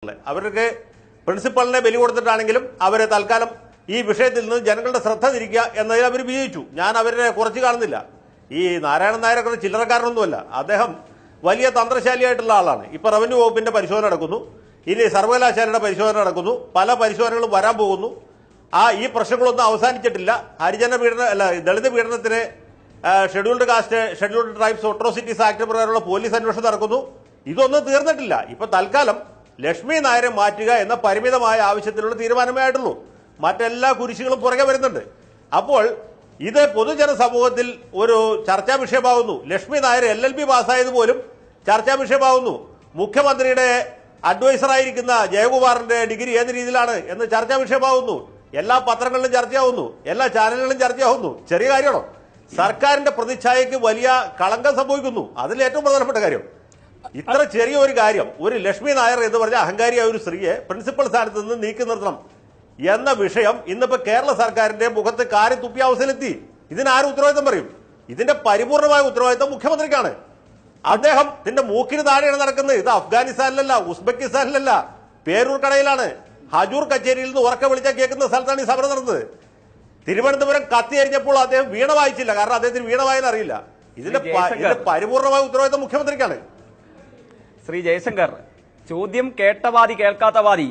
അവർക്ക് പ്രിൻസിപ്പളിനെ ബലി കൊടുത്തിട്ടാണെങ്കിലും അവരെ തൽക്കാലം ഈ വിഷയത്തിൽ നിന്ന് ജനങ്ങളുടെ ശ്രദ്ധ തിരിക്കുക എന്നതിൽ അവർ വിജയിച്ചു. ഞാൻ അവരെ കുറച്ച് കാണുന്നില്ല. ഈ നാരായണൻ നായരൊക്കെ ചില്ലറക്കാരനൊന്നുമല്ല. അദ്ദേഹം വലിയ തന്ത്രശാലിയായിട്ടുള്ള ആളാണ്. ഇപ്പൊ റവന്യൂ വകുപ്പിന്റെ പരിശോധന നടക്കുന്നു, ഇനി സർവകലാശാലയുടെ പരിശോധന നടക്കുന്നു, പല പരിശോധനകളും വരാൻ പോകുന്നു. ഈ പ്രശ്നങ്ങളൊന്നും അവസാനിച്ചിട്ടില്ല. ഹരിജന പീഡന അല്ല ദളിത് പീഡനത്തിന് scheduled caste scheduled tribes atrocities act പ്രകാരമുള്ള പോലീസ് അന്വേഷണം നടക്കുന്നു. ഇതൊന്നും തീർന്നിട്ടില്ല. ഇപ്പൊ തൽക്കാലം ലക്ഷ്മി നായരെ മാറ്റുക എന്ന പരിമിതമായ ആവശ്യത്തിലുള്ള തീരുമാനമേ ആയിട്ടുള്ളൂ. മറ്റെല്ലാ കുരിശുകളും പുറകെ വരുന്നുണ്ട്. അപ്പോൾ ഇത് പൊതുജന സമൂഹത്തിൽ ഒരു ചർച്ചാ വിഷയമാകുന്നു. ലക്ഷ്മി നായർ LLB പാസ്സായത് പോലും ചർച്ചാ വിഷയമാകുന്നു. മുഖ്യമന്ത്രിയുടെ അഡ്വൈസറായിരിക്കുന്ന ജയകുമാറിന്റെ ഡിഗ്രി ഏത് രീതിയിലാണ് എന്ന് ചർച്ചാ വിഷയമാകുന്നു. എല്ലാ പത്രങ്ങളിലും ചർച്ചയാവുന്നു, എല്ലാ ചാനലുകളിലും ചർച്ചയാവുന്നു. ചെറിയ കാര്യമാണോ? സർക്കാരിന്റെ പ്രതിച്ഛായക്ക് വലിയ കളങ്കം സംഭവിക്കുന്നു. അതിൽ ഏറ്റവും പ്രധാനപ്പെട്ട കാര്യം ഇത്ര ചെറിയ ഒരു കാര്യം, ഒരു ലക്ഷ്മി നായർ എന്ന് പറഞ്ഞ അഹങ്കാരിയായ ഒരു സ്ത്രീയെ പ്രിൻസിപ്പൽ സ്ഥാനത്ത് നിന്ന് നീക്കി നിർത്തണം എന്ന വിഷയം ഇന്നിപ്പോ കേരള സർക്കാരിന്റെ മുഖത്ത് കാര്യം തുപ്പിയ അവസരത്തിലെത്തി. ഇതിനാരും ഉത്തരവാദിത്തം പറയും? ഇതിന്റെ പരിപൂർണമായ ഉത്തരവാദിത്തം മുഖ്യമന്ത്രിക്കാണ്. അദ്ദേഹത്തിന്റെ മൂക്കിന് താഴെയാണ് നടക്കുന്നത്. ഇത് അഫ്ഗാനിസ്ഥാനിലല്ല, ഉസ്ബെക്കിസ്ഥാനിലല്ല, പേരൂർക്കടയിലാണ്. ഹജൂർ കച്ചേരിയിൽ നിന്ന് ഉറക്കെ വിളിച്ചാൽ കേൾക്കുന്ന സ്ഥലത്താണ് ഈ സമരം നടന്നത്. തിരുവനന്തപുരം കത്തിയരിഞ്ഞപ്പോൾ അദ്ദേഹം വീണ വായിച്ചില്ല, കാരണം അദ്ദേഹത്തിന് വീണ വായന അറിയില്ല. ഇതിന്റെ പരിപൂർണമായ ഉത്തരവാദിത്തം മുഖ്യമന്ത്രിക്കാണ്. ശ്രീ ജയശങ്കർ, ചോദ്യം കേട്ട വാദി കേൾക്കാത്ത വാദി